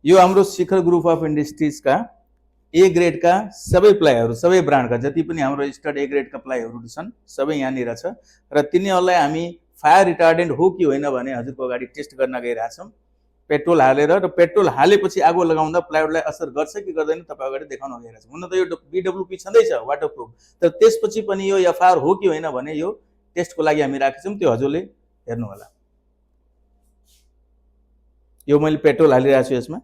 यो हाम्रो शिखर group of इन्डस्ट्रिजका ए ग्रेडका सबै प्लाईहरू, सबै ब्रान्डका जति पनि हाम्रो रजिस्टर्ड ए ग्रेडका प्लाईहरू छन् सबै यहाँनिर छ र तिनीहरूलाई हामी फायर रिटार्डेन्ट हो कि होइन भने हजुरको अगाडि टेस्ट गर्न गइरहेछौँ। पेट्रोल हालेर र पेट्रोल हालेपछि आगो लगाउँदा प्लाइवुडलाई असर गर्छ कि गर्दैन तपाईँ अगाडि देखाउन गइरहेछ। हुन त यो बिडब्लुपी छँदैछ वाटरप्रुफ, तर त्यसपछि पनि यो एफआर हो कि होइन भने यो टेस्टको लागि हामी राखेछौँ, त्यो हजुरले हेर्नु होला। यो मैले पेट्रोल हालिरहेको छु यसमा।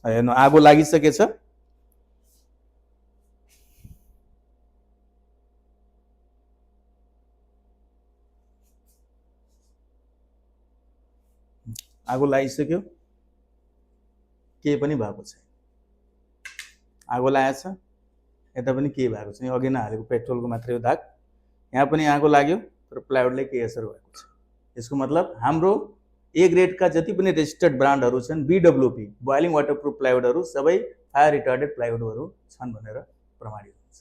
हेर्नु आगो लागिसकेछ। आगो लागिसक्यो, केही पनि भएको छैन। आगो लागेछ, यता पनि केही भएको छैन, अघि नै हालेको पेट्रोलको मात्रै हो दाग। यहाँ पनि आगो लाग्यो तर प्लाइवुडलाई केही असर भएको छ। यसको मतलब हाम्रो ए ग्रेडका जति पनि रेजिस्टर्ड ब्रान्डहरू छन् बिडब्लुपी बोइलिङ वाटरप्रुफ प्लाइवुडहरू सबै फायर रिटार्डेड प्लाइवुडहरू छन् भनेर प्रमाणित हुन्छ।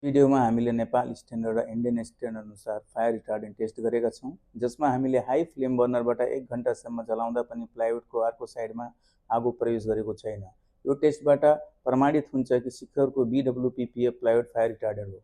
भिडियोमा हामीले नेपाल स्ट्यान्डर्ड र इन्डियन स्ट्यान्डर्ड अनुसार फायर रिटार्डेन्ट टेस्ट गरेका छौँ, जसमा हामीले हाई फ्लेम बर्नरबाट 1 घण्टासम्म जलाउँदा पनि प्लाइवुडको अर्को साइडमा आगो प्रवेश गरेको छैन। यो टेस्टबाट प्रमाणित हुन्छ कि शिखरको बिडब्लुपी पिएफ प्लाइवुड फायर रिटार्डेड हो।